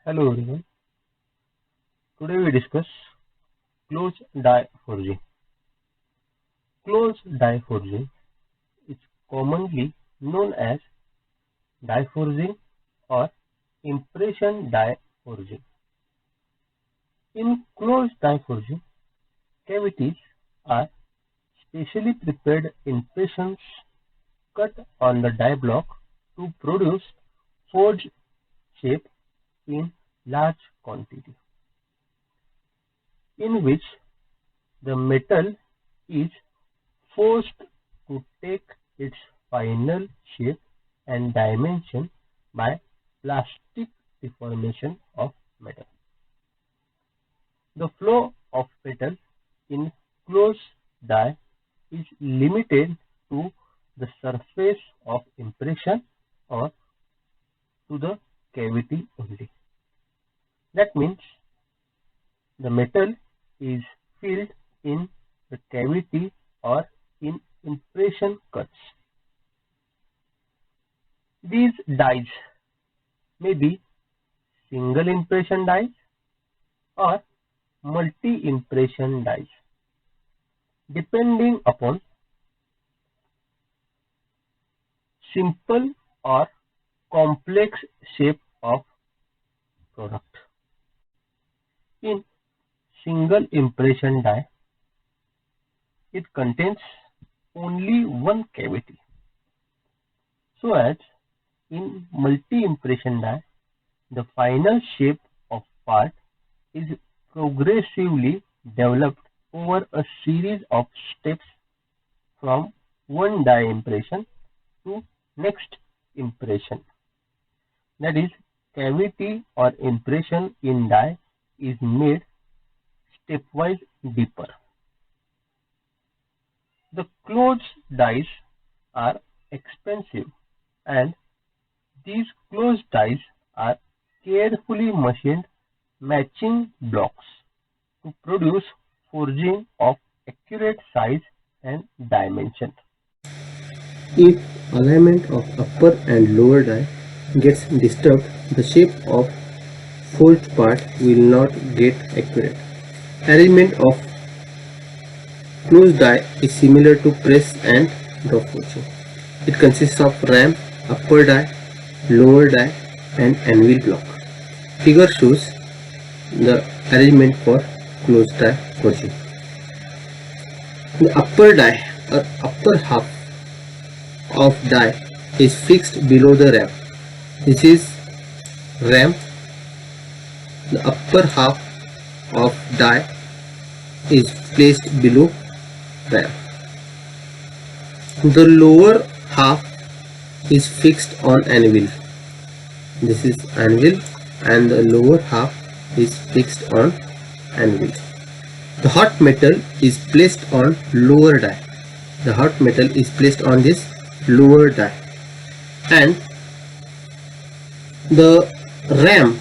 Hello everyone. Today we discuss closed die forging. Closed die forging is commonly known as die forging or impression die forging. In closed die forging, cavities are specially prepared impressions cut on the die block to produce forged shape in large quantity, in which the metal is forced to take its final shape and dimension by plastic deformation of metal. The flow of metal in closed die is limited to the surface of impression or to the cavity only. That means the metal is filled in the cavity or in impression cuts. These dies may be single impression dies or multi-impression dies, depending upon simple or complex shape of product. In single impression die, it contains only one cavity, so as in multi-impression die, the final shape of part is progressively developed over a series of steps from one die impression to next impression. That is, cavity or impression in die is made stepwise deeper. The closed dies are expensive, and these closed dies are carefully machined matching blocks to produce forging of accurate size and dimension. If alignment of upper and lower die gets disturbed, the shape of forged part will not get accurate. Arrangement of closed die is similar to press and drop forging. It consists of ram, upper die, lower die and anvil block. Figure shows the arrangement for closed die forging. The upper die or upper half of die is fixed below the ram. This is ram. The upper half of die is placed below ram. The lower half is fixed on anvil. This is anvil and the lower half is fixed on anvil. The hot metal is placed on lower die. The hot metal is placed on this lower die, and the ram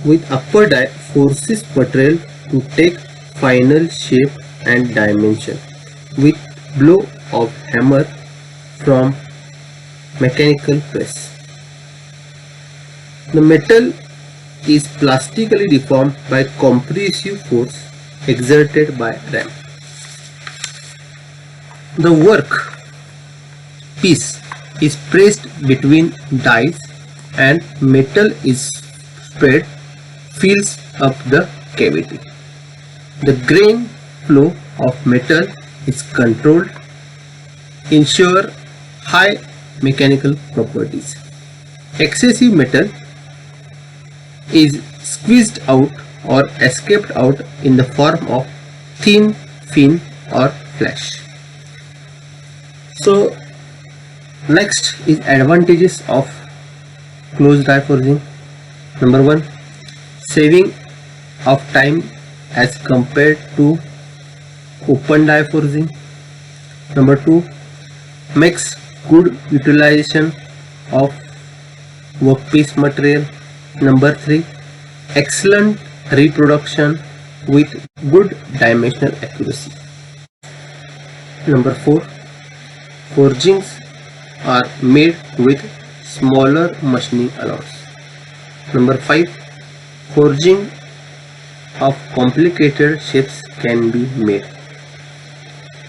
with upper die forces material to take final shape and dimension with blow of hammer from mechanical press. The metal is plastically deformed by compressive force exerted by ram. The work piece is pressed between dies and metal is spread fills up the cavity. The grain flow of metal is controlled, ensure high mechanical properties. Excessive metal is squeezed out or escaped out in the form of thin fin or flash. So next is advantages of closed die forging. Number 1, saving of time as compared to open die forging. Number 2, makes good utilization of workpiece material. Number 3, excellent reproduction with good dimensional accuracy. Number 4, forgings are made with smaller machining allowance. Number 5, Forging of complicated shapes can be made.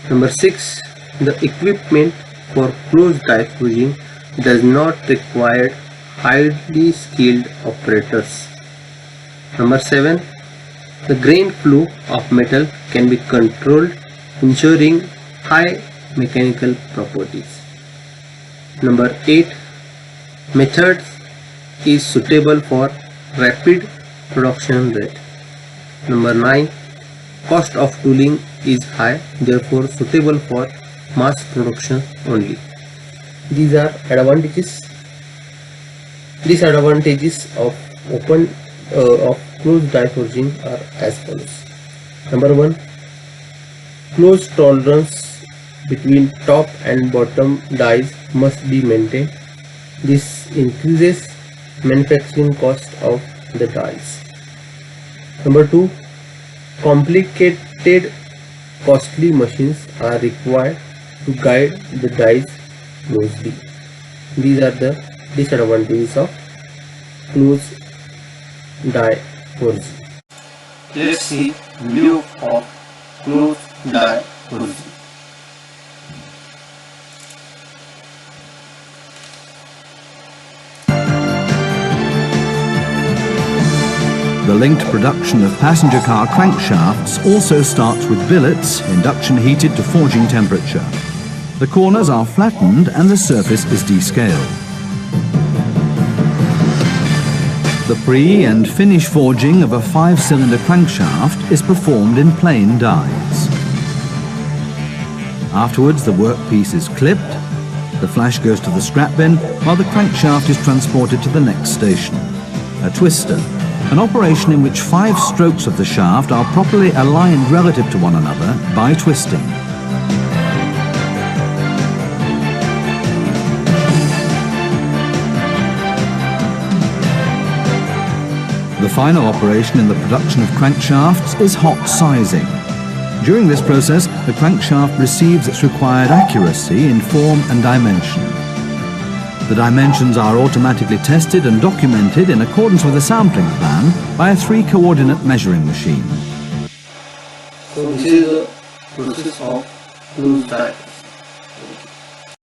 Number 6. The equipment for closed die forging does not require highly skilled operators. Number 7. The grain flow of metal can be controlled, ensuring high mechanical properties. Number 8. Method is suitable for rapid production rate. Number 9. Cost of tooling is high, therefore suitable for mass production only. These are advantages. Disadvantages of closed die forging are as follows. Number 1. Close tolerance between top and bottom dies must be maintained. This increases manufacturing cost of the dies. Number 2. Complicated, costly machines are required to guide the dies closely. These are the disadvantages of closed die forging. Let's see view of closed die forging. The linked production of passenger car crankshafts also starts with billets, induction heated to forging temperature. The corners are flattened and the surface is descaled. The pre- and finish forging of a 5-cylinder crankshaft is performed in plain dies. Afterwards, the workpiece is clipped, the flash goes to the scrap bin, while the crankshaft is transported to the next station. A twister, an operation in which 5 strokes of the shaft are properly aligned relative to one another by twisting. The final operation in the production of crankshafts is hot sizing. During this process, the crankshaft receives its required accuracy in form and dimension. The dimensions are automatically tested and documented in accordance with a sampling plan by a 3-coordinate measuring machine. So this is the process of closed die.